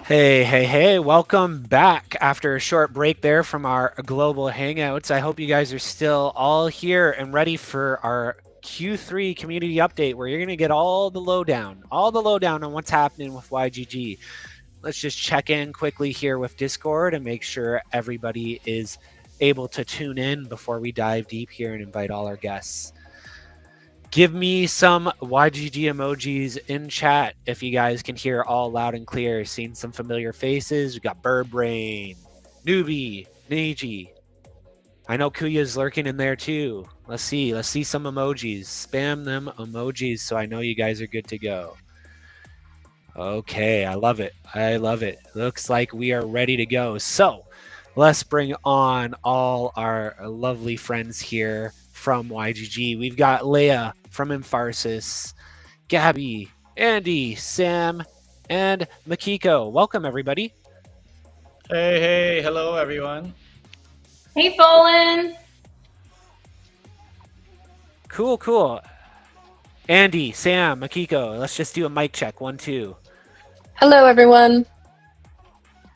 Hey, welcome back after a short break there from our global hangouts. I hope you guys are still all here and ready for our Q3 community update where you're going to get all the lowdown on what's happening with YGG. Let's just check in quickly here with Discord and make sure everybody is able to tune in before we dive deep here and invite all our guests. Give me some YGG emojis in chat if you guys can hear all loud and clear. Seeing some familiar faces. We got Bird Brain, Newbie, Neji. I know Kuya's lurking in there too. Let's see some emojis. Spam them emojis so I know you guys are good to go. Okay, I love it. Looks like we are ready to go. So let's bring on all our lovely friends here from YGG. We've got Leia from Empharsis, Gabby, Andy, Sam, and Makiko. Welcome, everybody. Hey, hello everyone. Hey, Fallen. Cool. Andy, Sam, Makiko, let's just do a mic check. 1, 2. Hello, everyone.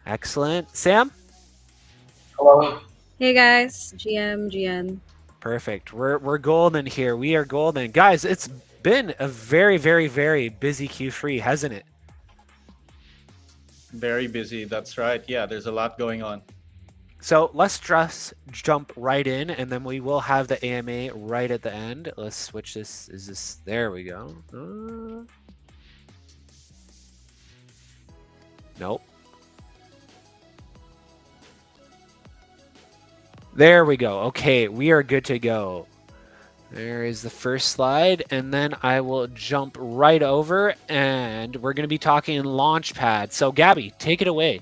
Excellent. Sam? Hello. Hey guys, GN. Perfect. We're golden here. We are golden. Guys, it's been a very, very, very busy Q3, hasn't it? Very busy, that's right. Yeah, there's a lot going on. So let's just jump right in, and then we will have the AMA right at the end. Let's switch this. There we go. Nope. There we go. Okay, we are good to go. There is the first slide, and then I will jump right over, and we're going to be talking Launchpad. So, Gabby, take it away.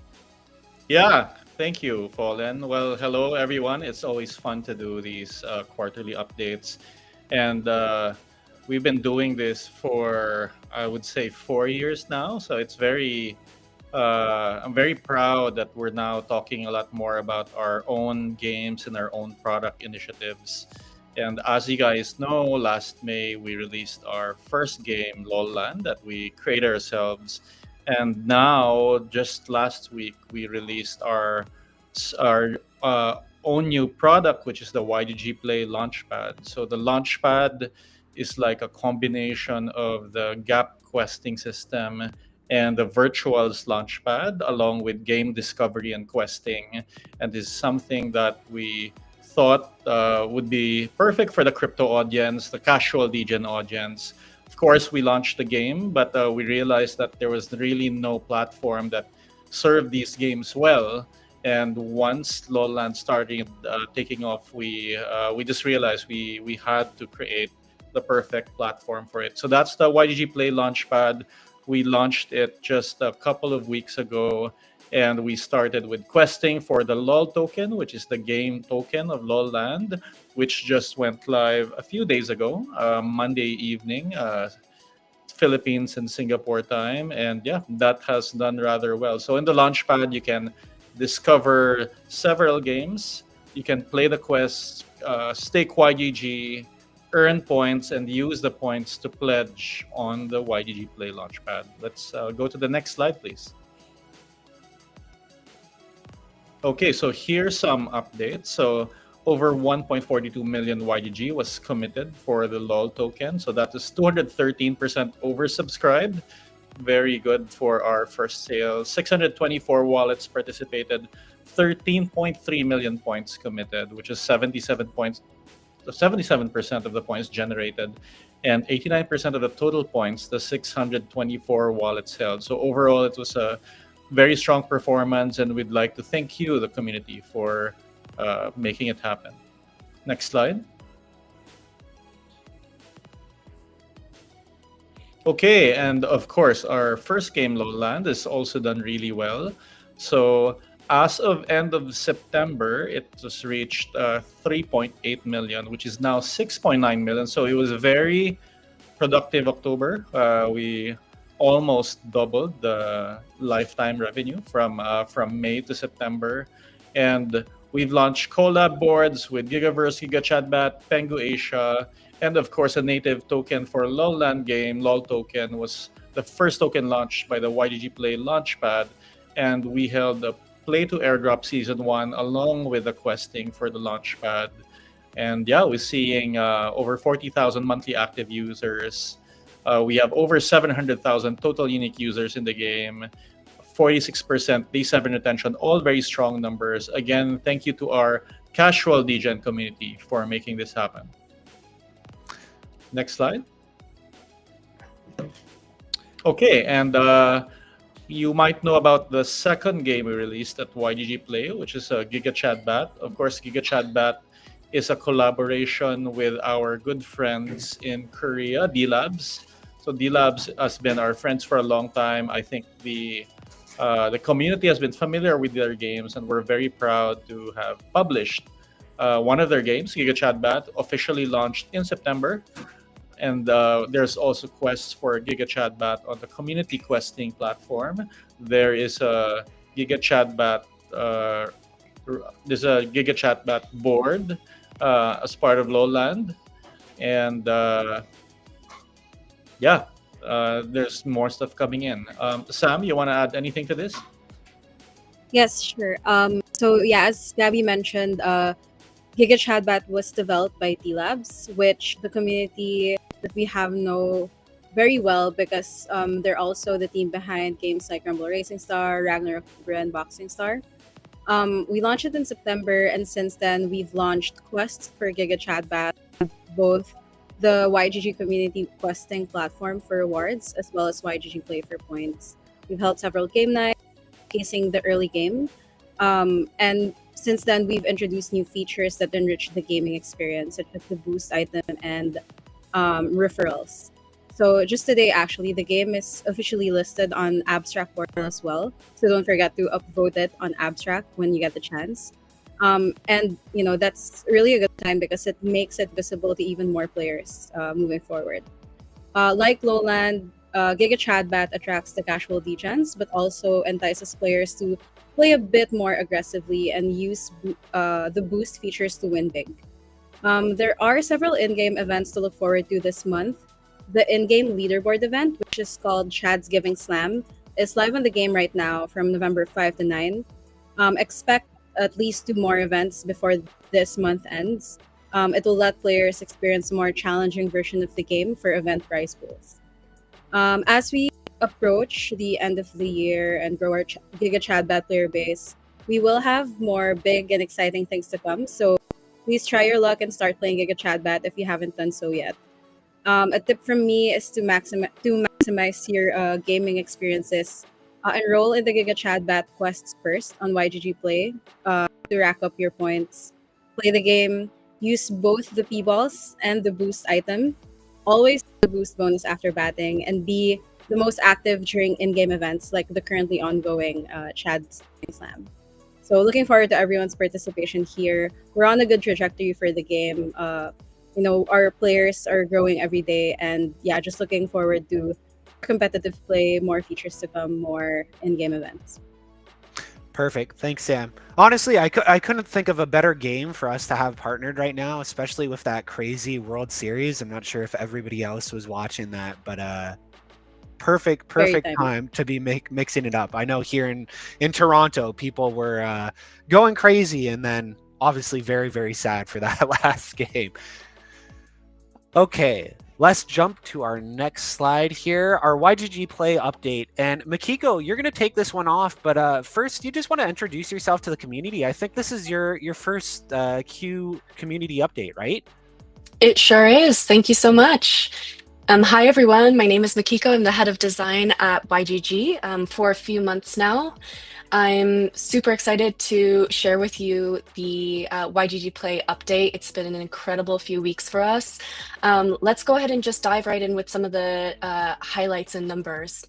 Yeah, thank you, Fallen. Well, hello everyone. It's always fun to do these quarterly updates, and we've been doing this for, I would say, 4 years now. So it's I'm very proud that we're now talking a lot more about our own games and our own product initiatives. And as you guys know, last May we released our first game, LOLland, that we created ourselves. And now, just last week, we released our own new product, which is the YGG Play Launchpad. So the Launchpad is like a combination of the gap questing system and the virtuals Launchpad, along with game discovery and questing. And this is something that we thought would be perfect for the crypto audience, the casual degen audience. Of course, we launched the game, but we realized that there was really no platform that served these games well. And once LOLland started taking off, we just realized we had to create the perfect platform for it. So that's the YGG Play Launchpad. We launched it just a couple of weeks ago, and we started with questing for the LOL token, which is the game token of LOLland, which just went live a few days ago, Monday evening, Philippines and Singapore time. And yeah, that has done rather well. So in the Launchpad, you can discover several games. You can play the quests, stake YGG, earn points, and use the points to pledge on the YGG Play Launchpad. Let's go to the next slide, please. Okay, so here's some updates. So over 1.42 million YGG was committed for the LOL token. So that is 213% oversubscribed. Very good for our first sale. 624 wallets participated, 13.3 million points committed, which is 77% of the points generated, and 89% of the total points, the 624 wallets held. So overall, it was a very strong performance, and we'd like to thank you, the community, for making it happen. Next slide. Okay, and of course, our first game, LOLland, has also done really well. So as of end of September, it was reached 3.8 million, which is now 6.9 million. So it was a very productive October. We almost doubled the lifetime revenue from May to September, and we've launched collab boards with Gigaverse, GigaChatBat, Pengu Asia, and of course a native token for LOLland game. LOL token was the first token launched by the YGG Play Launchpad, and we held the Play to Airdrop Season 1 along with the questing for the Launchpad. And yeah, we're seeing over 40,000 monthly active users. We have over 700,000 total unique users in the game. 46% day 7 retention, all very strong numbers. Again, thank you to our casual DGen community for making this happen. Next slide. Okay, and you might know about the second game we released at YGG Play, which is Giga Chatbat. Of course, Giga Chatbat is a collaboration with our good friends in Korea, D-Labs. So D-Labs has been our friends for a long time. I think the community has been familiar with their games, and we're very proud to have published one of their games, Giga Chatbat, officially launched in September. And there's also quests for Giga Chatbat on the community questing platform. There is a Giga Chatbat. There's a Giga Chatbat board as part of Lowland, and yeah, there's more stuff coming in. Sam, you want to add anything to this? Yes, sure. So yeah, as Gabby mentioned, Giga Chatbat was developed by D-Labs, which the community that we have know very well because they're also the team behind games like Rumble Racing Star, Ragnarok, and Boxing Star. We launched it in September, and since then we've launched quests for Giga Chatbat, both the YGG community questing platform for rewards as well as YGG Play for points. We've held several game nights, showcasing the early game, and since then we've introduced new features that enrich the gaming experience, such as the boost item and referrals. So just today, actually, the game is officially listed on Abstract portal as well. So don't forget to upvote it on Abstract when you get the chance. And that's really a good time because it makes it visible to even more players moving forward. Like Lowland, Giga Chatbat attracts the casual degens, but also entices players to play a bit more aggressively and use the boost features to win big. There are several in-game events to look forward to this month. The in-game leaderboard event, which is called Chad's Giving Slam, is live on the game right now from November 5 to 9. Expect at least 2 more events before this month ends. It will let players experience a more challenging version of the game for event prize pools. As we approach the end of the year and grow our Giga Chatbat player base, we will have more big and exciting things to come. So please try your luck and start playing Giga Chatbat if you haven't done so yet. A tip from me is to maximize your gaming experiences. Enroll in the Giga Chatbat quests first on YGG Play to rack up your points. Play the game. Use both the P-balls and the boost item. Always the boost bonus after batting, and be the most active during in-game events like the currently ongoing Chad's Slam. So looking forward to everyone's participation here. We're on a good trajectory for the game. Our players are growing every day, and yeah, just looking forward to competitive play, more features to come, more in-game events. Perfect. Thanks, Sam. Honestly, I couldn't think of a better game for us to have partnered right now, especially with that crazy World Series. I'm not sure if everybody else was watching that, but perfect time to be mixing it up. I know here in Toronto, people were going crazy, and then obviously very, very sad for that last game. Okay, let's jump to our next slide here, our YGG Play update. And Makiko, you're going to take this one off, but first, you just want to introduce yourself to the community. I think this is your first Q community update, right? It sure is. Thank you so much. Hi, everyone. My name is Makiko. I'm the head of design at YGG for a few months now. I'm super excited to share with you the YGG Play update. It's been an incredible few weeks for us. Let's go ahead and just dive right in with some of the highlights and numbers.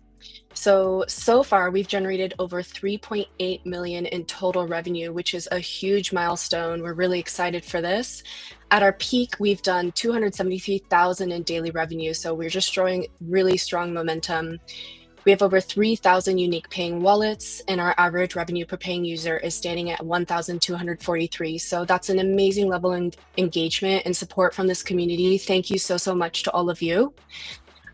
So far, we've generated over 3.8 million in total revenue, which is a huge milestone. We're really excited for this. At our peak, we've done 273,000 in daily revenue, so we're just showing really strong momentum. We have over 3,000 unique paying wallets, and our average revenue per paying user is standing at 1,243. So that's an amazing level of engagement and support from this community. Thank you so much to all of you.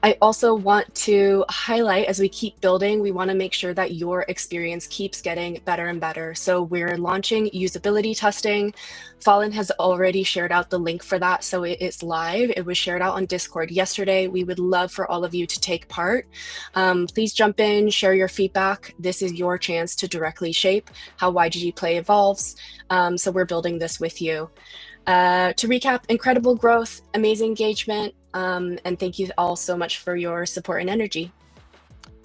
I also want to highlight, as we keep building, we want to make sure that your experience keeps getting better and better. So we're launching usability testing. Fallen has already shared out the link for that, so it is live. It was shared out on Discord yesterday. We would love for all of you to take part. Please jump in, share your feedback. This is your chance to directly shape how YGG Play evolves. So we're building this with you. To recap, incredible growth, amazing engagement, and thank you all so much for your support and energy.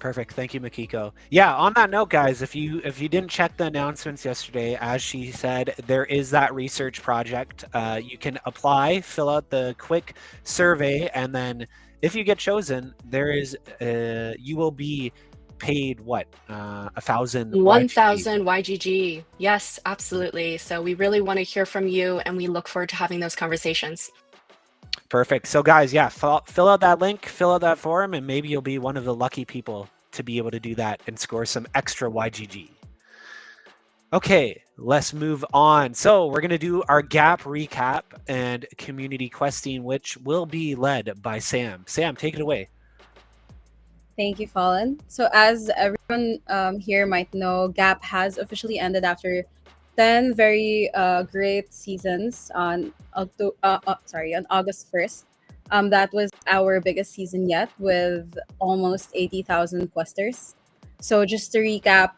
Perfect. Thank you, Makiko. Yeah, on that note, guys, if you didn't check the announcements yesterday, as she said, there is that research project. You can apply, fill out the quick survey, and then if you get chosen, there is you will be paid what 1,000 1,000 YGG. Yes, absolutely. So we really want to hear from you, and we look forward to having those conversations. Perfect. So guys, yeah, fill out that link, fill out that form, and maybe you'll be one of the lucky people to be able to do that and score some extra YGG. Okay, let's move on. So we're going to do our gap recap and community questing, which will be led by Sam. Sam, take it away. Thank you, Fallen. So as everyone here might know, Gap has officially ended after 10 very great seasons on on August 1st. That was our biggest season yet, with almost 80,000 questers. So just to recap,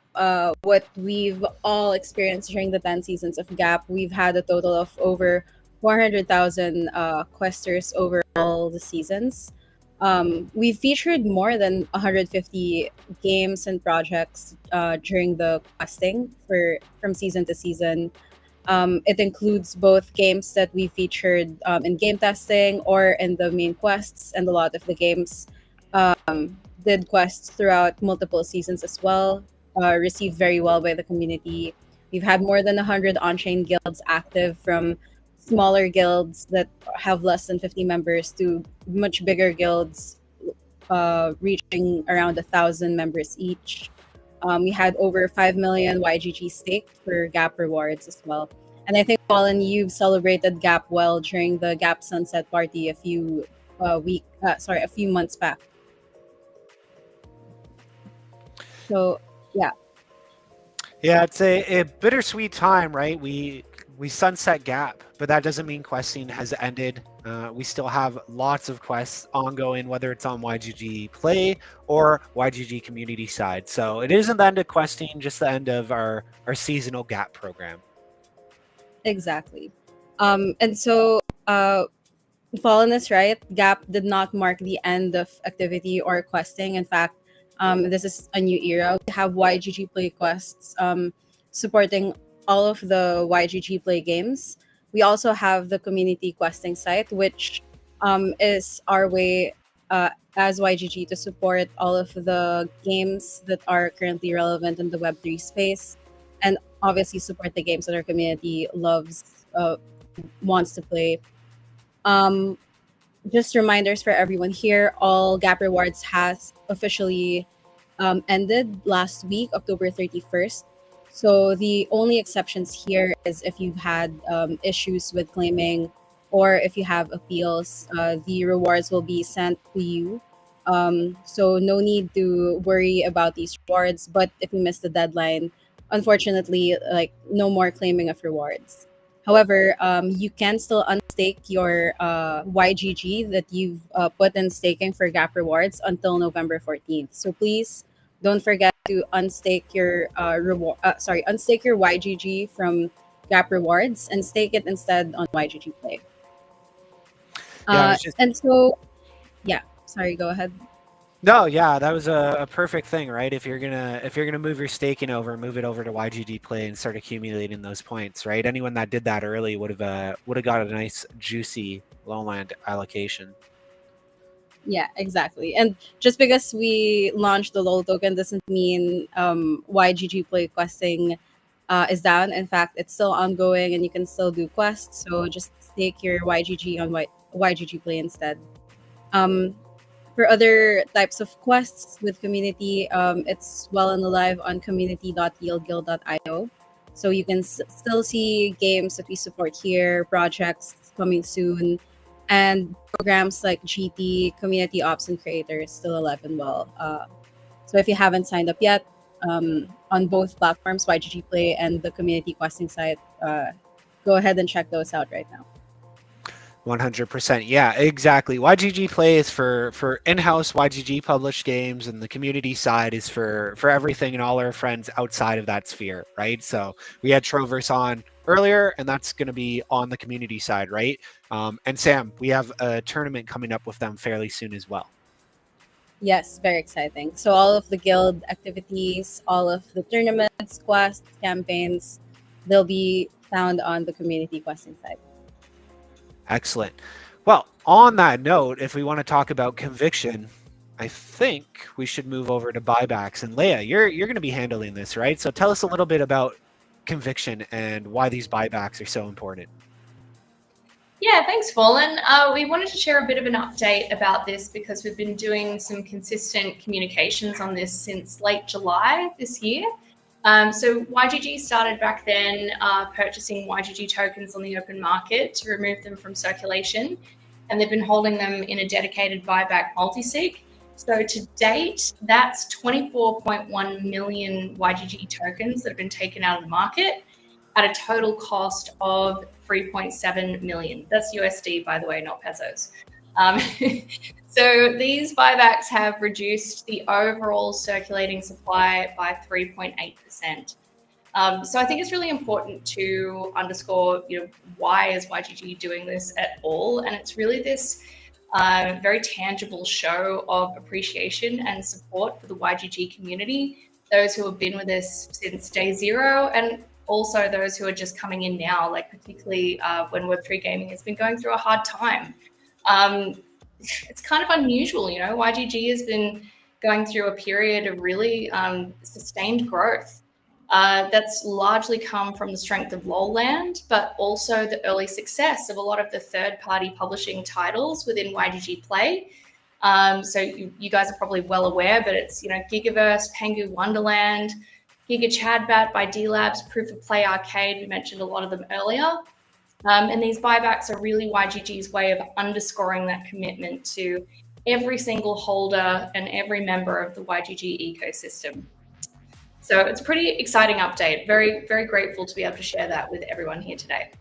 what we've all experienced during the 10 seasons of Gap, we've had a total of over 400,000 questers over all the seasons. We've featured more than 150 games and projects during the questing from season to season. It includes both games that we featured in game testing or in the main quests, and a lot of the games did quests throughout multiple seasons as well, received very well by the community. We've had more than 100 on-chain guilds active, from smaller guilds that have less than 50 members to much bigger guilds reaching around 1,000 members each. We had over 5 million YGG staked for Gap rewards as well. And I think, Colin, you've celebrated Gap well during the Gap Sunset Party a few months back. So, yeah. Yeah, it's a bittersweet time, right? We sunset Gap, but that doesn't mean questing has ended. We still have lots of quests ongoing, whether it's on YGG Play or YGG Community side. So it isn't the end of questing, just the end of our seasonal Gap program. Exactly. And so, Fallen is right. Gap did not mark the end of activity or questing. In fact, this is a new era. We have YGG Play quests supporting all of the YGG Play games. We also have the community questing site, which is our way as YGG to support all of the games that are currently relevant in the Web3 space, and obviously support the games that our community loves, wants to play. Just reminders for everyone here, all Gap Rewards has officially ended last week, October 31st. So the only exceptions here is if you've had issues with claiming, or if you have appeals, the rewards will be sent to you. So no need to worry about these rewards. But if you miss the deadline, unfortunately, like, no more claiming of rewards. However, you can still unstake your YGG that you've put in staking for Gap Rewards until November 14th. So please don't forget to unstake your unstake your YGG from Gap Rewards and stake it instead on YGG Play. And so, yeah, sorry, go ahead. No, yeah, that was a perfect thing, right? If you're gonna move your staking over, move it over to YGG Play and start accumulating those points, right? Anyone that did that early would have got a nice juicy lowland allocation. Yeah, exactly. And just because we launched the LOL token doesn't mean YGG Play questing is down. In fact, it's still ongoing and you can still do quests. So just stake your YGG on YGG Play instead. For other types of quests with community, it's well and alive on community.yieldguild.io. So you can still see games that we support here, projects coming soon, and programs like GT, Community Ops and Creators, still alive and well. So if you haven't signed up yet, on both platforms, YGG Play and the community questing site, go ahead and check those out right now. 100%. Yeah, exactly. YGG Play is for in-house YGG published games, and the community side is for everything and all our friends outside of that sphere, right? So we had Troverse on earlier, and that's going to be on the community side, right? And Sam, we have a tournament coming up with them fairly soon as well. Yes, very exciting. So all of the guild activities, all of the tournaments, quests, campaigns, they'll be found on the community questing site. Excellent. Well, on that note, if we want to talk about conviction, I think we should move over to buybacks. And Leia, you're going to be handling this, right? So tell us a little bit about conviction and why these buybacks are so important. Yeah, thanks, Fallen. We wanted to share a bit of an update about this because we've been doing some consistent communications on this since late July this year. So YGG started back then purchasing YGG tokens on the open market to remove them from circulation, and they've been holding them in a dedicated buyback multisig. So to date, that's 24.1 million YGG tokens that have been taken out of the market at a total cost of 3.7 million. That's USD, by the way, not pesos. So these buybacks have reduced the overall circulating supply by 3.8%. So I think it's really important to underscore, why is YGG doing this at all? And it's really this very tangible show of appreciation and support for the YGG community, those who have been with us since day zero, and also those who are just coming in now, like particularly when Web3 gaming has been going through a hard time. It's kind of unusual, YGG has been going through a period of really sustained growth that's largely come from the strength of Lowland, but also the early success of a lot of the third-party publishing titles within YGG Play. So you guys are probably well aware, but it's Gigaverse, Pengu Wonderland, Giga Chadbat by D-Labs, Proof of Play Arcade. We mentioned a lot of them earlier. And these buybacks are really YGG's way of underscoring that commitment to every single holder and every member of the YGG ecosystem. So it's a pretty exciting update. Very, very grateful to be able to share that with everyone here today.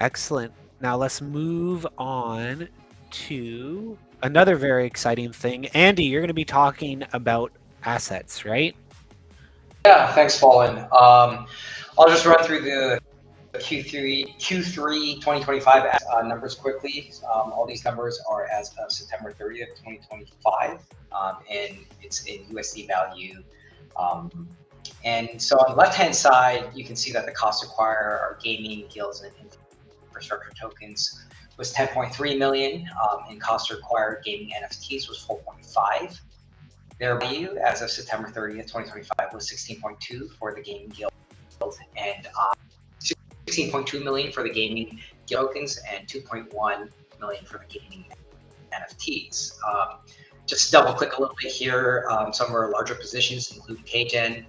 Excellent. Now let's move on to another very exciting thing. Andy, you're going to be talking about assets, right? Yeah, thanks, Fallen. I'll just run through the Q3 2025 numbers quickly. All these numbers are as of September 30th, 2025, and it's in USD value. And so on the left-hand side, you can see that the cost to acquire our gaming, guilds, and infrastructure tokens was 10.3 million, and cost to acquire gaming NFTs was 4.5. Their value as of September 30th, 2025 was 16.2 for the gaming guild and 16.2 million for the gaming tokens and 2.1 million for the gaming NFTs. Just double click a little bit here. Some of our larger positions include KGen,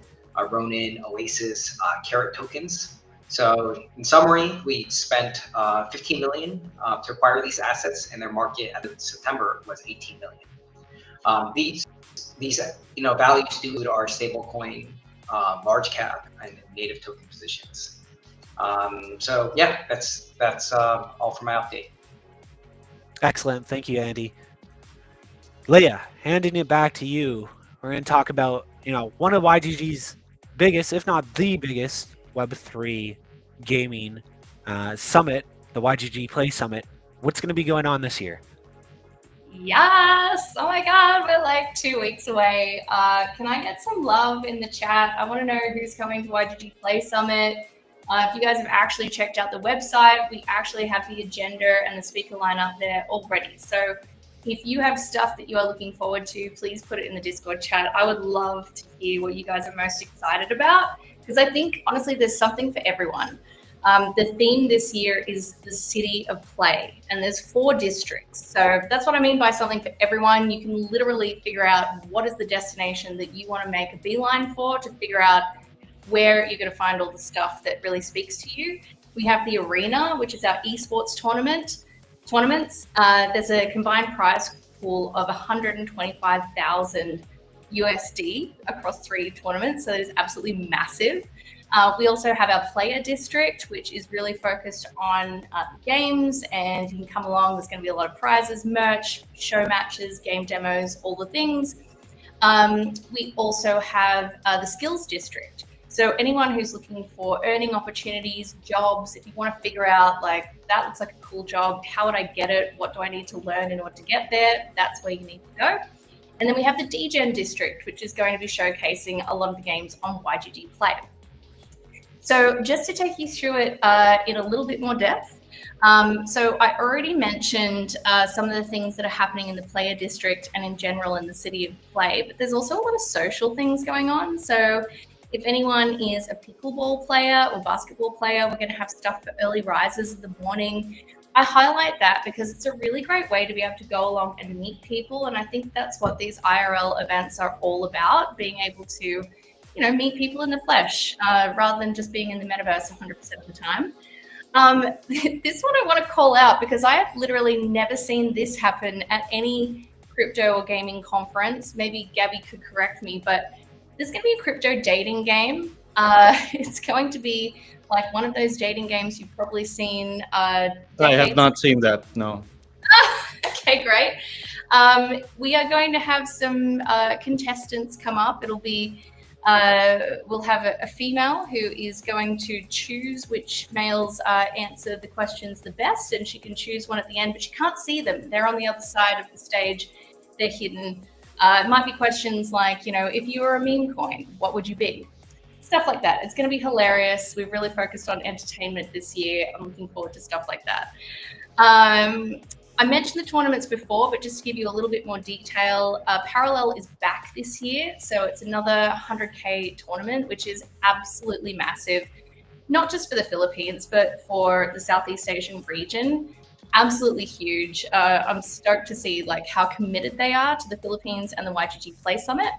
Ronin, Oasis, Carrot tokens. So in summary, we spent 15 million to acquire these assets, and their market at September was 18 million. These values do include our stablecoin, large cap, and native token positions. So yeah, that's all for my update. Excellent. Thank you, Andy. Leia, handing it back to you. We're going to talk about, one of YGG's biggest, if not the biggest, Web3 gaming summit, the YGG Play Summit. What's going to be going on this year? Yes! Oh my God, we're like 2 weeks away. Can I get some love in the chat? I want to know who's coming to YGG Play Summit. If you guys have actually checked out the website, we actually have the agenda and the speaker lineup there already. So if you have stuff that you are looking forward to, please put it in the Discord chat. I would love to hear what you guys are most excited about, because I think, honestly, there's something for everyone. The theme this year is the city of play, and there's 4 districts. So that's what I mean by something for everyone. You can literally figure out what is the destination that you want to make a beeline for, to figure out where you're going to find all the stuff that really speaks to you. We have the Arena, which is our esports tournaments. There's a combined prize pool of 125,000 USD across 3 tournaments, so that is absolutely massive. We also have our player district, which is really focused on games, and you can come along. There's going to be a lot of prizes, merch, show matches, game demos, all the things. We also have the skills district. So anyone who's looking for earning opportunities, jobs, if you want to figure out like, that looks like a cool job, how would I get it? What do I need to learn in order to get there? That's where you need to go. And then we have the DGen district, which is going to be showcasing a lot of the games on YGG Play. So just to take you through it in a little bit more depth. So I already mentioned some of the things that are happening in the player district and in general in the city of Play, but there's also a lot of social things going on. So if anyone is a pickleball player or basketball player, we're going to have stuff for early risers in the morning. I highlight that because it's a really great way to be able to go along and meet people. And I think that's what these IRL events are all about, being able to, meet people in the flesh rather than just being in the metaverse 100% of the time. This one I want to call out because I have literally never seen this happen at any crypto or gaming conference. Maybe Gabby could correct me, but there's going to be a crypto dating game. It's going to be like one of those dating games you've probably seen. I have not seen that, no. Okay, great. We are going to have some contestants come up. It'll be, we'll have a female who is going to choose which males answer the questions the best, and she can choose one at the end, but she can't see them. They're on the other side of the stage. They're hidden. It might be questions like, if you were a meme coin, what would you be? Stuff like that. It's going to be hilarious. We've really focused on entertainment this year. I'm looking forward to stuff like that. I mentioned the tournaments before, but just to give you a little bit more detail, Parallel is back this year. So it's another 100K tournament, which is absolutely massive, not just for the Philippines, but for the Southeast Asian region. Absolutely huge. I'm stoked to see like how committed they are to the Philippines and the YGG Play Summit.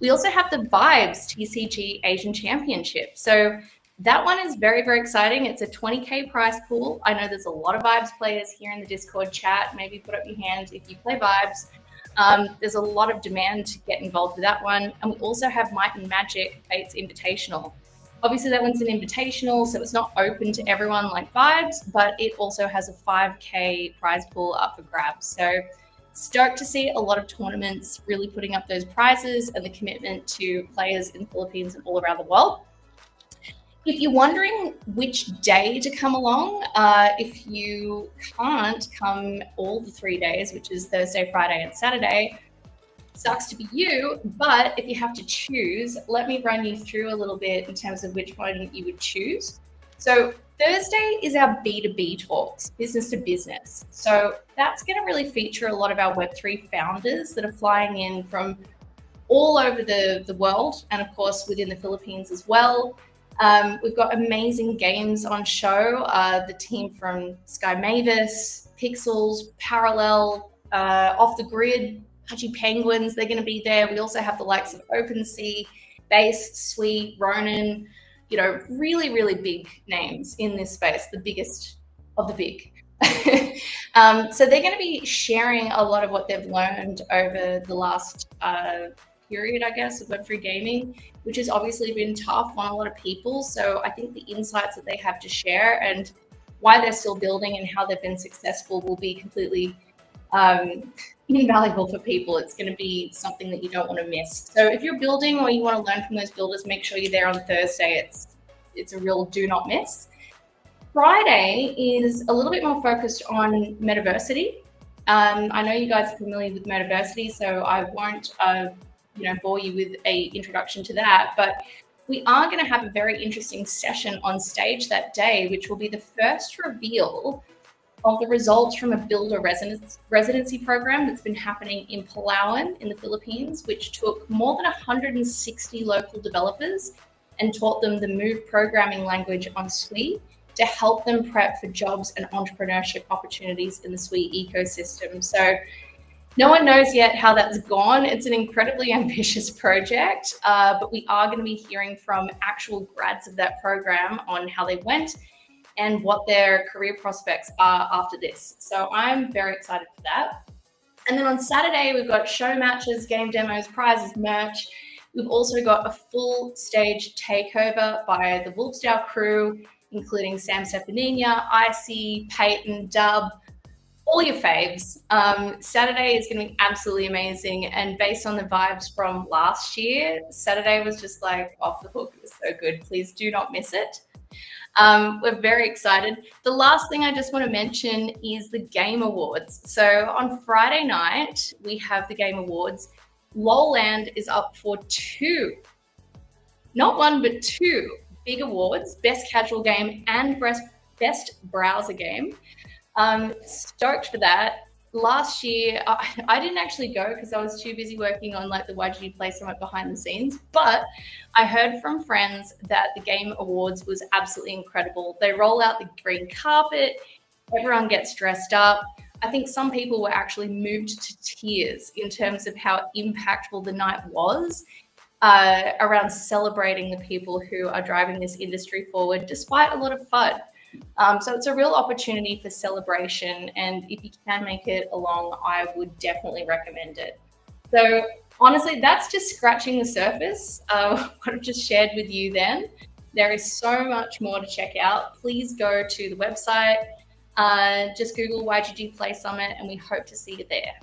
We also have the Vibes TCG Asian Championship. So that one is very, very exciting. It's a 20K prize pool. I know there's a lot of Vibes players here in the Discord chat. Maybe put up your hand if you play Vibes. There's a lot of demand to get involved with that one. And we also have Might and Magic Fates Invitational. Obviously, that one's an invitational, so it's not open to everyone like Vibes, but it also has a 5K prize pool up for grabs. So stoked to see a lot of tournaments really putting up those prizes and the commitment to players in the Philippines and all around the world. If you're wondering which day to come along, if you can't come all the 3 days, which is Thursday, Friday, and Saturday, sucks to be you, but if you have to choose, let me run you through a little bit in terms of which one you would choose. So Thursday is our B2B talks, business to business. So that's going to really feature a lot of our Web3 founders that are flying in from all over the world, and of course within the Philippines as well. We've got amazing games on show. The team from Sky Mavis, Pixels, Parallel, Off the Grid, Hachi Penguins, they're going to be there. We also have the likes of OpenSea, Base, Sweet, Ronin, really, really big names in this space, the biggest of the big. So they're going to be sharing a lot of what they've learned over the last period, I guess, of Web3 gaming, which has obviously been tough on a lot of people. So I think the insights that they have to share and why they're still building and how they've been successful will be completely invaluable for people. It's going to be something that you don't want to miss. So if you're building or you want to learn from those builders, make sure you're there on Thursday. It's a real do not miss. Friday is a little bit more focused on Metaversity. I know you guys are familiar with Metaversity, so I won't bore you with a introduction to that, but we are going to have a very interesting session on stage that day, which will be the first reveal of the results from a builder residency program that's been happening in Palawan in the Philippines, which took more than 160 local developers and taught them the Move programming language on Sui to help them prep for jobs and entrepreneurship opportunities in the Sui ecosystem. So no one knows yet how that's gone. It's an incredibly ambitious project, but we are going to be hearing from actual grads of that program on how they went. and what their career prospects are after this. So I'm very excited for that. And then on Saturday, we've got show matches, game demos, prizes, merch. We've also got a full stage takeover by the Wolfsdale crew, including Sam Stefanina, Icy, Peyton, Dub, all your faves. Saturday is going to be absolutely amazing. And based on the vibes from last year, Saturday was just like off the hook. It was so good. Please do not miss it. We're very excited. The last thing I just want to mention is the Game Awards. So on Friday night, we have the Game Awards. Lowland is up for 2, not 1, but 2 big awards, Best Casual Game and Best Browser Game. Stoked for that. Last year, I didn't actually go because I was too busy working on like the YGG Play Summit behind the scenes, but I heard from friends that the Game Awards was absolutely incredible. They roll out the green carpet, everyone gets dressed up. I think some people were actually moved to tears in terms of how impactful the night was around celebrating the people who are driving this industry forward despite a lot of FUD. So it's a real opportunity for celebration, and if you can make it along, I would definitely recommend it. So honestly, that's just scratching the surface of what I've just shared with you then. There is so much more to check out. Please go to the website, just Google YGG Play Summit, and we hope to see you there.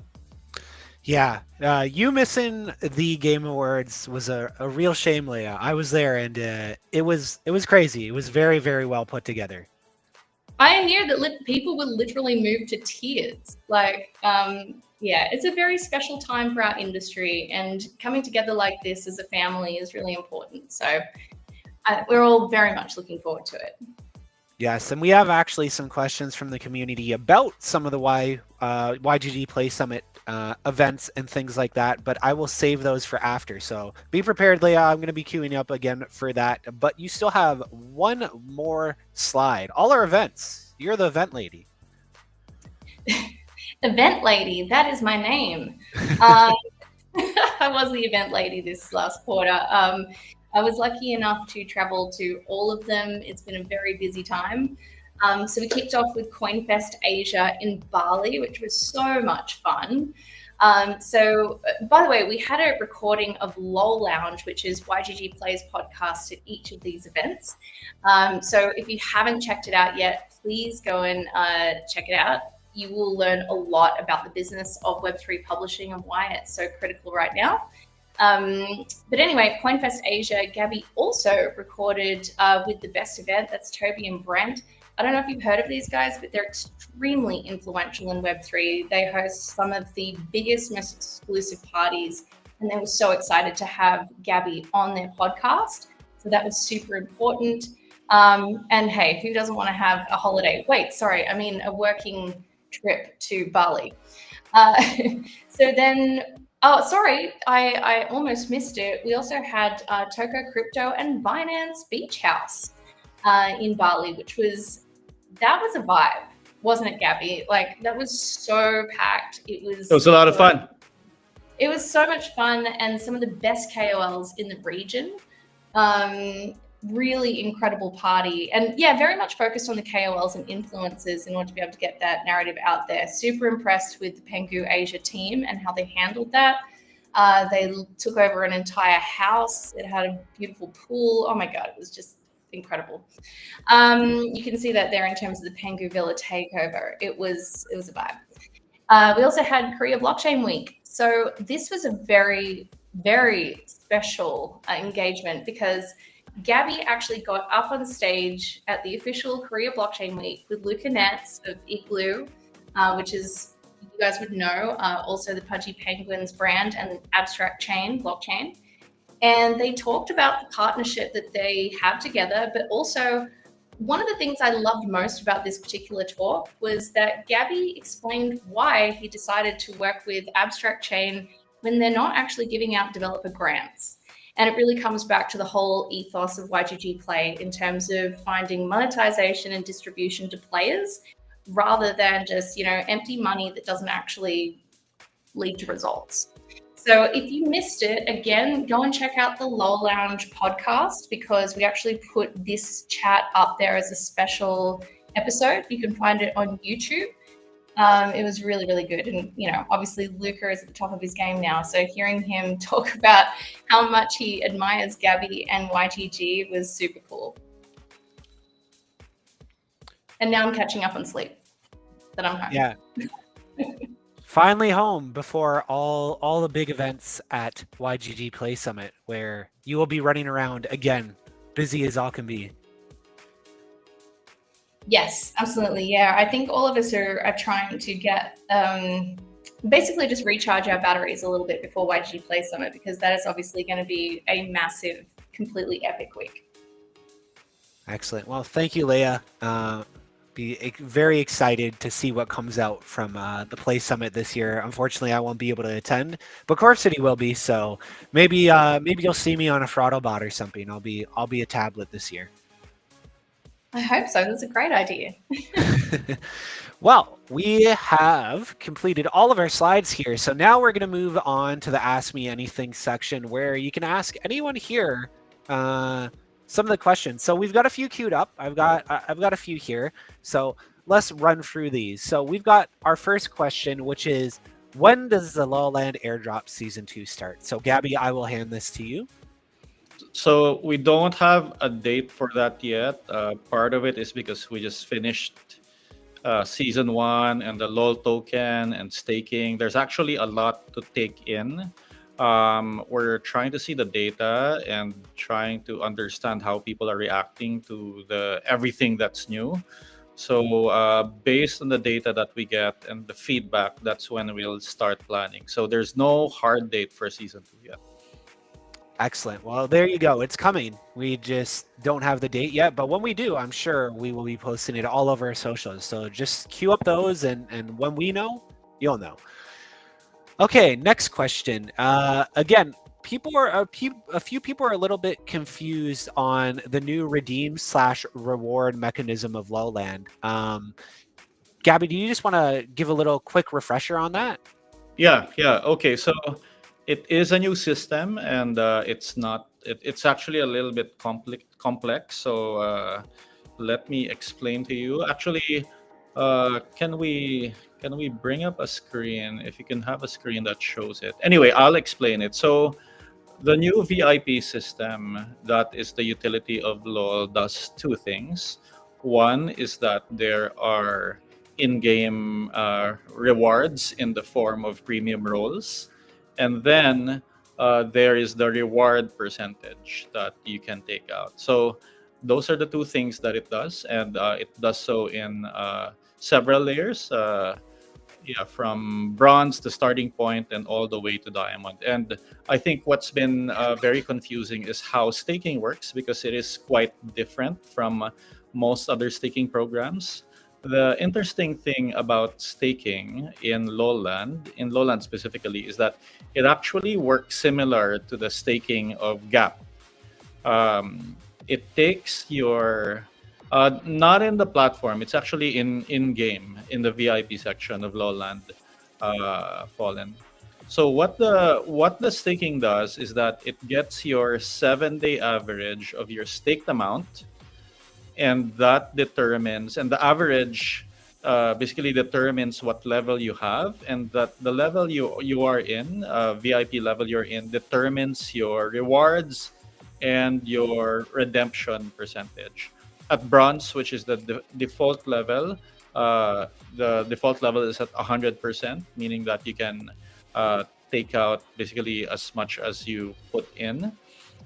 Yeah, you missing the Game Awards was a real shame, Leah. I was there, and it was crazy. It was very, very well put together. I hear that people were literally moved to tears. Like, yeah, it's a very special time for our industry, and coming together like this as a family is really important. So we're all very much looking forward to it. Yes, and we have actually some questions from the community about some of the YGG Play Summit events and things like that, but I will save those for after. So be prepared, Leah. I'm going to be queuing up again for that, but you still have one more slide. All our events. You're the event lady. Event lady, that is my name. I was the event lady this last quarter. I was lucky enough to travel to all of them. It's been a very busy time. So we kicked off with CoinFest Asia in Bali, which was so much fun. So by the way, we had a recording of LOL Lounge, which is YGG Plays podcast at each of these events. So if you haven't checked it out yet, please go and check it out. You will learn a lot about the business of Web3 publishing and why it's so critical right now. But anyway, CoinFest Asia, Gabby also recorded with the best event. That's Toby and Brent. I don't know if you've heard of these guys, but they're extremely influential in Web3. They host some of the biggest, most exclusive parties, and they were so excited to have Gabby on their podcast. So that was super important. And hey, who doesn't want to have a holiday? Wait, sorry, I mean a working trip to Bali. So then, oh, sorry, I almost missed it. We also had Toko Crypto and Binance Beach House in Bali, that was a vibe, wasn't it, Gabby? Like, that was so packed. It was a lot of fun. It was so much fun, and some of the best KOLs in the region. Really incredible party, and yeah, very much focused on the KOLs and influencers in order to be able to get that narrative out there. Super impressed with the Pengu Asia team and how they handled that. They took over an entire house. It had a beautiful pool. Oh my God, it was just incredible. You can see that there in terms of the Pengu Villa takeover. It was a vibe. We also had Korea Blockchain Week. So this was a very, very special engagement because Gabby actually got up on stage at the official Korea Blockchain Week with Luca Netz of Igloo, which is, you guys would know, also the Pudgy Penguins brand and Abstract Chain blockchain. And they talked about the partnership that they have together, but also one of the things I loved most about this particular talk was that Gabby explained why he decided to work with Abstract Chain when they're not actually giving out developer grants. And it really comes back to the whole ethos of YGG Play in terms of finding monetization and distribution to players rather than just, empty money that doesn't actually lead to results. So if you missed it, again, go and check out the Lol Lounge podcast, because we actually put this chat up there as a special episode. You can find it on YouTube. It was really, really good. And, obviously Luca is at the top of his game now. So hearing him talk about how much he admires Gabby and YGG was super cool. And now I'm catching up on sleep. That I'm home. Yeah. Finally home before all the big events at YGG Play Summit, where you will be running around again, busy as all can be. Yes, absolutely. Yeah, I think all of us are trying to get basically just recharge our batteries a little bit before YGG Play Summit, because that is obviously going to be a massive, completely epic week. Excellent. Well, thank you, Leia. Be very excited to see what comes out from the Play Summit this year. Unfortunately, I won't be able to attend, but Corp City will be. So maybe you'll see me on a Throttlebot or something. I'll be a tablet this year. I hope so. That's a great idea. Well, we have completed all of our slides here. So now we're going to move on to the Ask Me Anything section, where you can ask anyone here some of the questions. So we've got a few queued up. I've got a few here. So let's run through these. So we've got our first question, which is, when does the Lowland Airdrop Season 2 start? So Gabby, I will hand this to you. So we don't have a date for that yet. Part of it is because we just finished Season 1 and the LOL token and staking. There's actually a lot to take in. We're trying to see the data and trying to understand how people are reacting to everything that's new. So based on the data that we get and the feedback, that's when we'll start planning. So there's no hard date for Season 2 yet. Excellent. Well, there you go. It's coming. We just don't have the date yet, but when we do, I'm sure we will be posting it all over our socials. So just queue up those, and when we know, you'll know. Okay, next question. Again, a few people are a little bit confused on the new redeem/reward mechanism of Lowland. Gabby, do you just want to give a little quick refresher on that? Yeah. Okay, so it is a new system, and it's actually a little bit complex. So let me explain to you. Actually, can we bring up a screen? If you can have a screen that shows it. Anyway, I'll explain it. So the new VIP system, that is the utility of LOL, does two things. One is that there are in-game rewards in the form of premium roles. And then there is the reward percentage that you can take out. So those are the two things that it does. And it does so in several layers. From bronze to starting point and all the way to diamond. And I think what's been very confusing is how staking works, because it is quite different from most other staking programs. The interesting thing about staking in Lowland specifically, is that it actually works similar to the staking of Gap. It takes your not in the platform. It's actually in game, in the VIP section of Lowland Fallen. So what the staking does is that it gets your 7-day average of your staked amount, and that determines, and the average basically determines what level you have, and that the level you are in, VIP level you're in, determines your rewards and your redemption percentage. At bronze, which is the default level, the default level is at 100%, meaning that you can take out basically as much as you put in.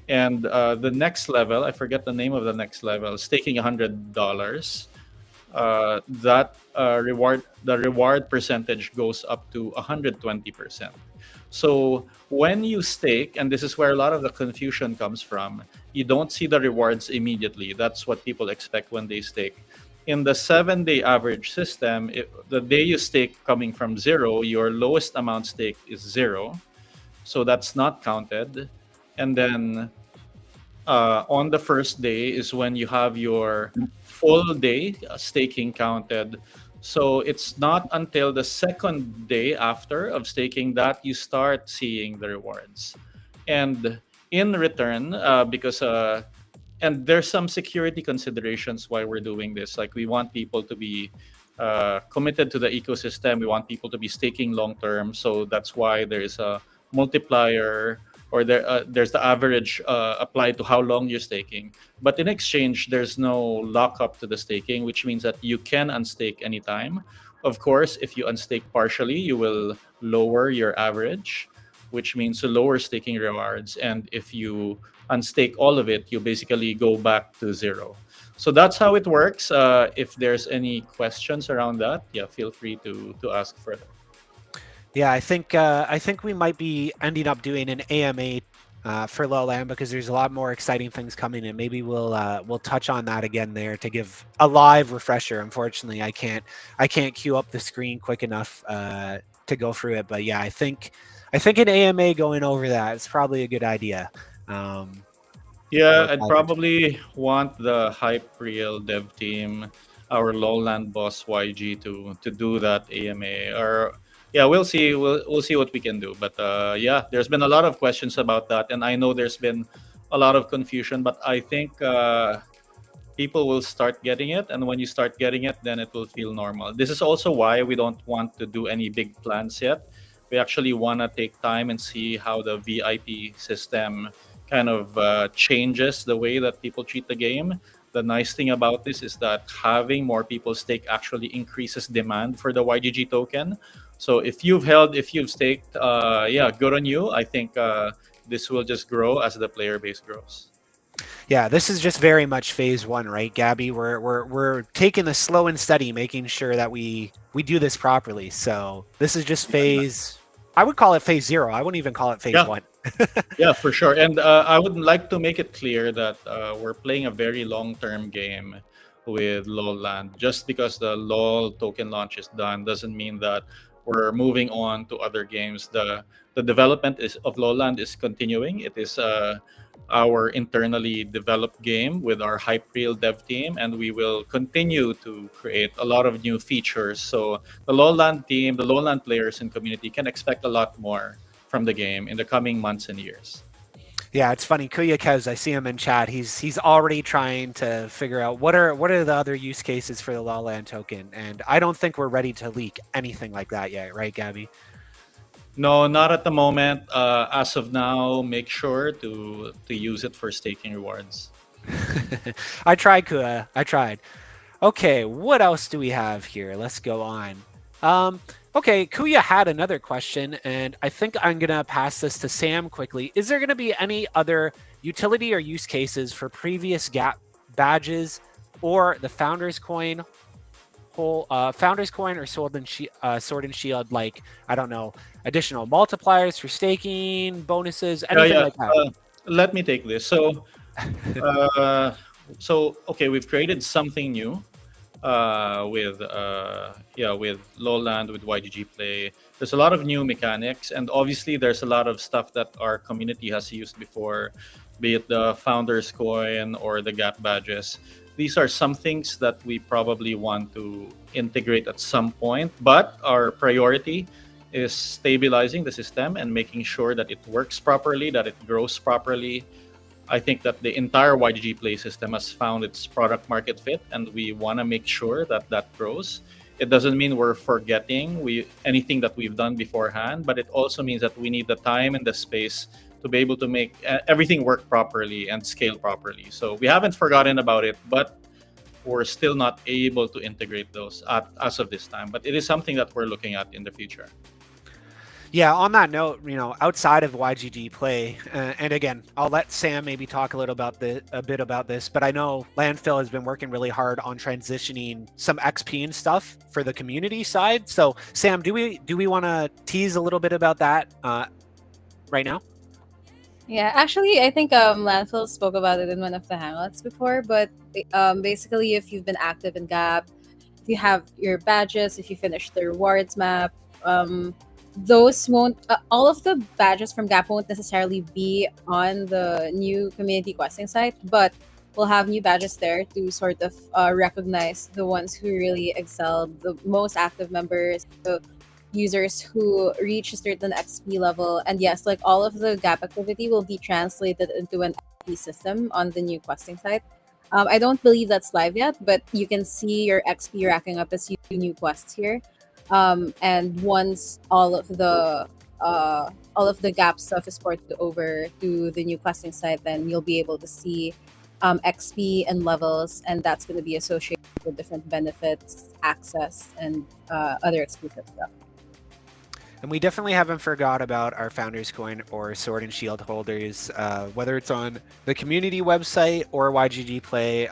And the next level, I forget the name of the next level, staking $100. The reward percentage goes up to 120%. So when you stake, and this is where a lot of the confusion comes from, you don't see the rewards immediately. That's what people expect when they stake. In the 7-day average system, the day you stake coming from 0, your lowest amount staked is 0. So that's not counted. And then on the first day is when you have your full day staking counted. So it's not until the second day after of staking that you start seeing the rewards. And in return, and there's some security considerations why we're doing this. Like we want people to be committed to the ecosystem. We want people to be staking long term. So that's why there is a multiplier, or there's the average applied to how long you're staking. But in exchange, there's no lockup to the staking, which means that you can unstake anytime. Of course, if you unstake partially, you will lower your average, which means to lower staking rewards. And if you unstake all of it, you basically go back to zero. So that's how it works. If there's any questions around that, yeah, feel free to ask further. Yeah, I think we might be ending up doing an AMA for Lowland because there's a lot more exciting things coming, and maybe we'll touch on that again there to give a live refresher. Unfortunately, I can't queue up the screen quick enough to go through it, but yeah, I think an AMA going over that is probably a good idea. Yeah, I'd probably want the Hype Real dev team, our Lowland boss YG, to do that AMA. Or yeah, we'll see. We'll see what we can do. But yeah, there's been a lot of questions about that, and I know there's been a lot of confusion. But I think people will start getting it, and when you start getting it, then it will feel normal. This is also why we don't want to do any big plans yet. We actually want to take time and see how the VIP system kind of changes the way that people treat the game. The nice thing about this is that having more people stake actually increases demand for the YGG token. So if you've staked, yeah, good on you. I think this will just grow as the player base grows. Yeah, this is just very much phase one, right, Gabby? We're taking the slow and steady, making sure that we do this properly. So this is just phase. I would call it phase 0. I wouldn't even call it phase 1. Yeah, for sure. And I would like to make it clear that we're playing a very long-term game with Lowland. Just because the LOL token launch is done doesn't mean that we're moving on to other games. The development of Lowland is continuing. It is our internally developed game with our Hyperreal dev team, and we will continue to create a lot of new features. So the Lowland team, the Lowland players and community can expect a lot more from the game in the coming months and years. Yeah, it's funny. Kuya Kez, I see him in chat. He's already trying to figure out what are the other use cases for the Lowland token, and I don't think we're ready to leak anything like that yet, right, Gabby? No, not at the moment. As of now, make sure to use it for staking rewards. I tried, Kuya. I tried. Okay, what else do we have here? Let's go on. Okay, Kuya had another question, and I think I'm going to pass this to Sam quickly. Is there going to be any other utility or use cases for previous GAP badges or the Founders Coin, Founders Coin or Sword and Shield, like, I don't know, additional multipliers for staking, bonuses, anything like that? Let me take this. So, okay, we've created something new with Lowland, with YGG Play. There's a lot of new mechanics, and obviously there's a lot of stuff that our community has used before, be it the Founders Coin or the Gap badges. These are some things that we probably want to integrate at some point, but our priority is stabilizing the system and making sure that it works properly, that it grows properly. I think that the entire YGG Play system has found its product market fit, and we want to make sure that that grows. It doesn't mean we're forgetting anything that we've done beforehand, but it also means that we need the time and the space to be able to make everything work properly and scale properly. So we haven't forgotten about it, but we're still not able to integrate those as of this time. But it is something that we're looking at in the future. Yeah, on that note, outside of YGG Play, and again, I'll let Sam maybe talk a bit about this, but I know Landfill has been working really hard on transitioning some XP and stuff for the community side. So, Sam, do we want to tease a little bit about that right now? Yeah, actually, I think Landfill spoke about it in one of the Hangouts before, but basically, if you've been active in GAP, if you have your badges, if you finish the rewards map, those won't, all of the badges from GAP won't necessarily be on the new community questing site, but we'll have new badges there to sort of recognize the ones who really excelled, the most active members, the users who reach a certain XP level. And yes, like all of the gap activity will be translated into an XP system on the new questing site. I don't believe that's live yet, but you can see your XP racking up as you do new quests here. And once all of the gap stuff is ported over to the new questing site, then you'll be able to see XP and levels, and that's going to be associated with different benefits, access, and other exclusive stuff. And we definitely haven't forgot about our Founders Coin or Sword and Shield holders, whether it's on the community website or YGG Play.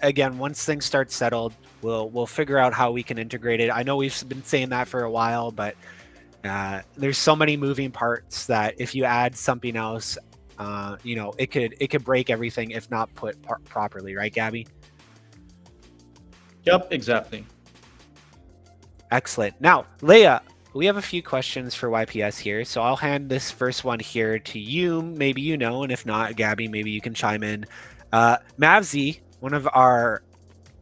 Again, once things start settled, we'll figure out how we can integrate it. I know we've been saying that for a while, but there's so many moving parts that if you add something else, it could break everything if not put properly, right, Gabby? Yep, exactly. Excellent. Now, Leia, we have a few questions for YPS here, so I'll hand this first one here to you. Maybe you know, and if not, Gabby, maybe you can chime in. Mavzy, one of our,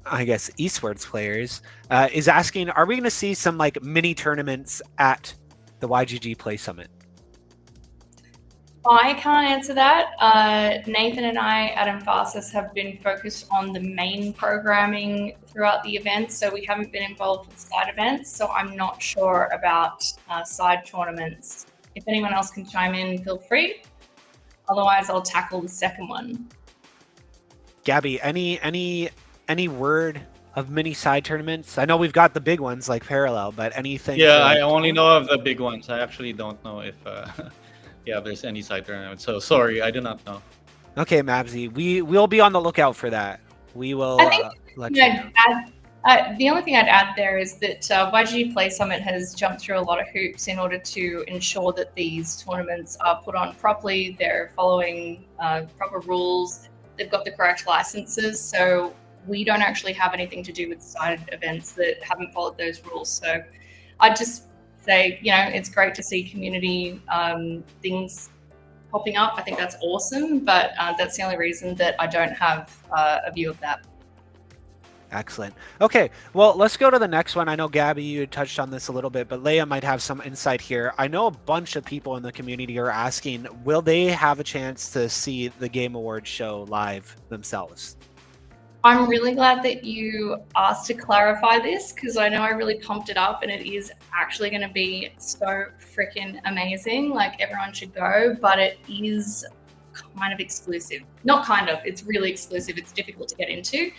I guess, esports players, is asking, are we going to see some like mini tournaments at the YGG Play Summit? I can't answer that. Nathan and I at Emphasis have been focused on the main programming throughout the event, so we haven't been involved with side events, so I'm not sure about side tournaments. If anyone else can chime in, feel free. Otherwise, I'll tackle the second one. Gabby, any word of mini side tournaments? I know we've got the big ones like Parallel, but anything? Yeah, I only know of the big ones. I actually don't know if there's any side tournament. So sorry, I do not know. Okay, Mavzy, we'll be on the lookout for that. We will let you know. The only thing I'd add there is that YGG Play Summit has jumped through a lot of hoops in order to ensure that these tournaments are put on properly. They're following proper rules. They've got the correct licenses. So we don't actually have anything to do with side events that haven't followed those rules. So I'd just say, it's great to see community things popping up. I think that's awesome, but that's the only reason that I don't have a view of that. Excellent. Okay, well, let's go to the next one. I know, Gabby, you touched on this a little bit, but Leia might have some insight here. I know a bunch of people in the community are asking, will they have a chance to see the Game Awards show live themselves? I'm really glad that you asked to clarify this, because I know I really pumped it up and it is actually going to be so freaking amazing. Like, everyone should go, but it is kind of exclusive. Not kind of, it's really exclusive. It's difficult to get into.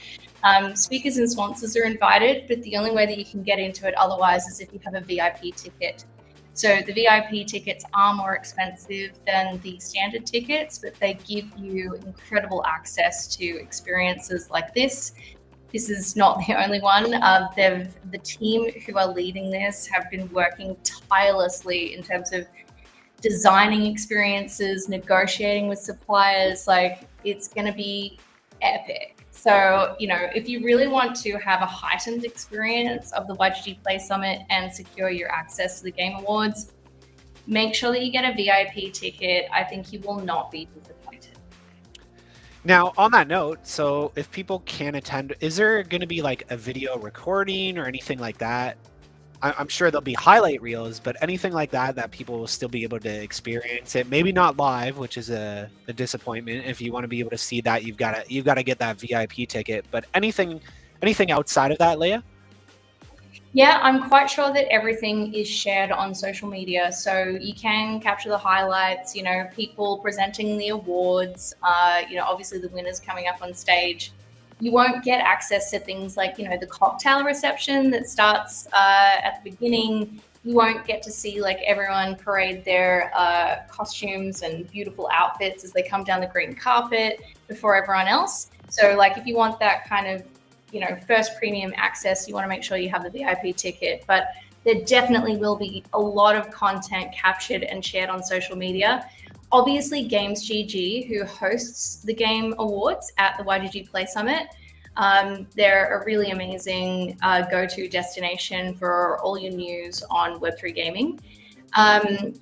Speakers and sponsors are invited, but the only way that you can get into it otherwise is if you have a VIP ticket. So the VIP tickets are more expensive than the standard tickets, but they give you incredible access to experiences like this. This is not the only one. The team who are leading this have been working tirelessly in terms of designing experiences, negotiating with suppliers. Like, it's going to be epic. So, if you really want to have a heightened experience of the YGG Play Summit and secure your access to the Game Awards, make sure that you get a VIP ticket. I think you will not be disappointed. Now, on that note, so if people can attend, is there going to be like a video recording or anything like that? I'm sure there'll be highlight reels, but anything like that people will still be able to experience it. Maybe not live, which is a disappointment. If you want to be able to see that, you've got to get that VIP ticket. But anything outside of that, Leia? Yeah, I'm quite sure that everything is shared on social media. So you can capture the highlights, people presenting the awards, obviously the winners coming up on stage. You won't get access to things like, the cocktail reception that starts at the beginning. You won't get to see like everyone parade their costumes and beautiful outfits as they come down the green carpet before everyone else. So like, if you want that kind of, first premium access, you want to make sure you have the VIP ticket. But there definitely will be a lot of content captured and shared on social media. Obviously, Games GG, who hosts the Game Awards at the YGG Play Summit, they're a really amazing go-to destination for all your news on Web3 gaming. But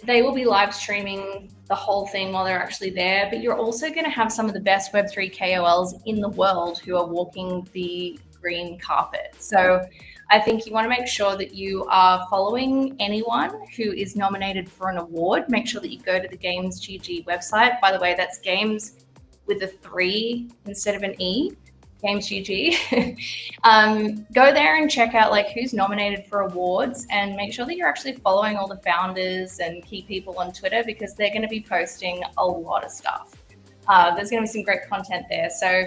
they will be live streaming the whole thing while they're actually there. But you're also going to have some of the best Web3 KOLs in the world who are walking the green carpet. So I think you want to make sure that you are following anyone who is nominated for an award. Make sure that you go to the Games GG website. By the way, that's games with a 3 instead of an E. Games GG. Go there and check out like who's nominated for awards, and make sure that you're actually following all the founders and key people on Twitter, because they're going to be posting a lot of stuff. There's going to be some great content there. So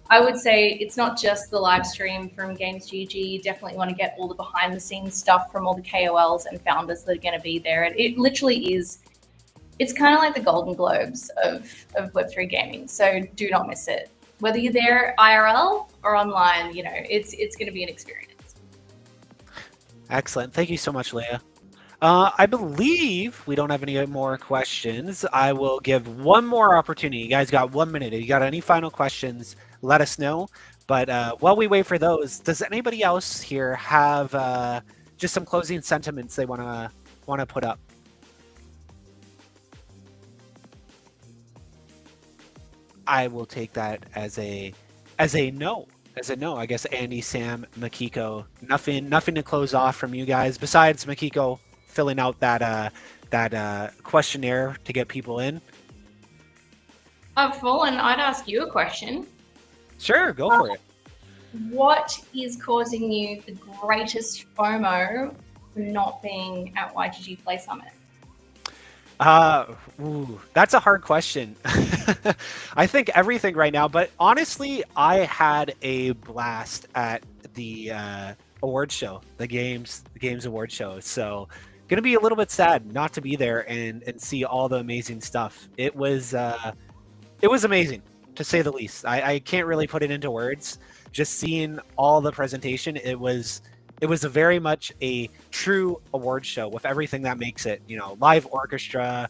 I would say it's not just the live stream from Games GG. You definitely want to get all the behind the scenes stuff from all the KOLs and founders that are going to be there. It literally is, it's kind of like the Golden Globes of Web3 gaming. So do not miss it. Whether you're there IRL or online, you know, it's going to be an experience. Excellent. Thank you so much, Leah. I believe we don't have any more questions. I will give one more opportunity. You guys got 1 minute. If you got any final questions, let us know. But while we wait for those, does anybody else here have just some closing sentiments they want to put up? I will take that as a no. As a no. I guess Andy, Sam, Makiko, nothing to close off from you guys besides Makiko filling out that questionnaire to get people in. Fallen, I'd ask you a question. Sure, go for it. What is causing you the greatest FOMO for not being at YGG Play Summit? That's a hard question. I think everything right now, but honestly, I had a blast at the award show, the games award show. So gonna be a little bit sad not to be there and see all the amazing stuff. It was amazing, to say the least. I can't really put it into words. Just seeing all the presentation, it was very much a true award show with everything that makes it, you know, live orchestra,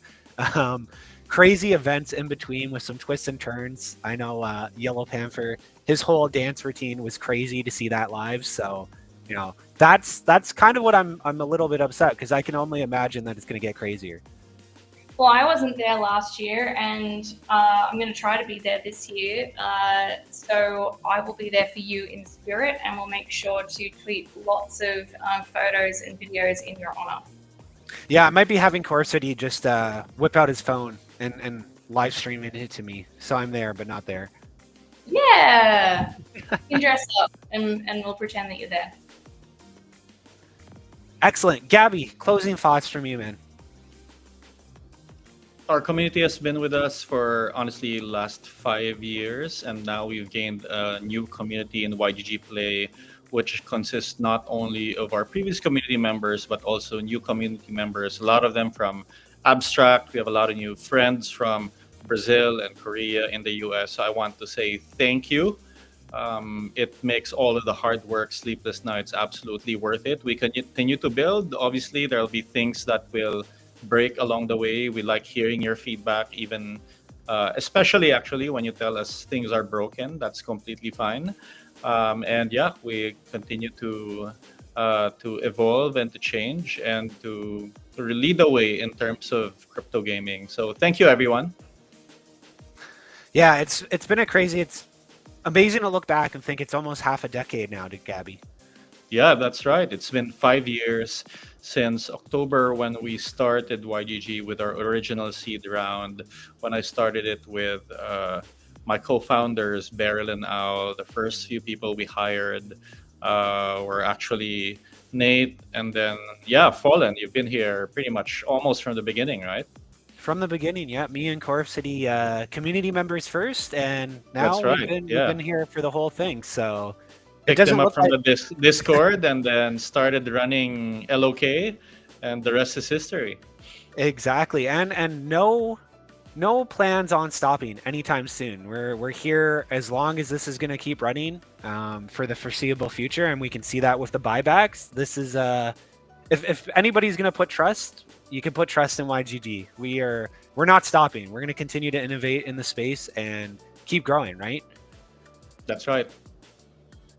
crazy events in between with some twists and turns. I know Yellow Panther, his whole dance routine was crazy to see that live. So, you know, that's kind of what I'm a little bit upset, because I can only imagine that it's going to get crazier. Well, I wasn't there last year, and I'm going to try to be there this year. So I will be there for you in spirit, and we'll make sure to tweet lots of photos and videos in your honor. Yeah, I might be having Corsity just whip out his phone and live stream it to me. So I'm there, but not there. Yeah. You can dress up, and we'll pretend that you're there. Excellent. Gabby, closing thoughts from you, man. Our community has been with us for honestly last 5 years, and now we've gained a new community in YGG Play, which consists not only of our previous community members but also new community members. A lot of them from Abstract. We have a lot of new friends from Brazil and Korea, in the US. So I want to say thank you. It makes all of the hard work, sleepless nights, absolutely worth it. We continue to build. Obviously, there'll be things that will break along the way. We like hearing your feedback, even especially actually when you tell us things are broken. That's completely fine. And yeah, we continue to evolve and to change and to lead the way in terms of crypto gaming. So thank you, everyone. Yeah, it's been it's amazing to look back and think it's almost half a decade now, to Gabby. Yeah, that's right. It's been 5 years since October when we started YGG with our original seed round, when I started it with my co-founders, Beryl and Al. The first few people we hired were actually Nate, and then, yeah, Fallen. You've been here pretty much almost from the beginning, right? From the beginning, yeah. Me and Corp City community members first, and now That's right, we've yeah. been here for the whole thing. So Picked them up from the Discord and then started running LOK, and the rest is history. Exactly, and no plans on stopping anytime soon. We're here as long as this is going to keep running for the foreseeable future, and we can see that with the buybacks. This is if anybody's going to put trust, you can put trust in YGG. We're not stopping. We're going to continue to innovate in the space and keep growing, right? That's right.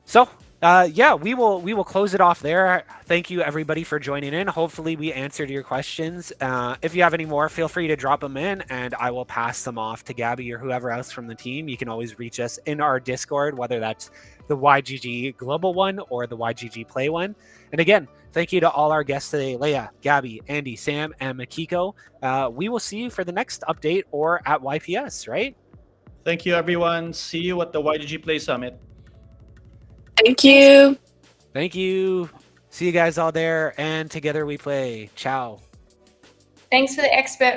So Yeah, we will close it off there. Thank you everybody for joining in. Hopefully we answered your questions. If you have any more, feel free to drop them in and I will pass them off to Gabby or whoever else from the team. You can always reach us in our Discord, whether that's the YGG Global one or the YGG Play one. And again, thank you to all our guests today, Leia, Gabby, Andy, Sam, and Makiko. We will see you for the next update or at YPS, right? Thank you, everyone. See you at the YGG Play Summit. Thank you. Thank you. See you guys all there, and together we play. Ciao. Thanks for the expert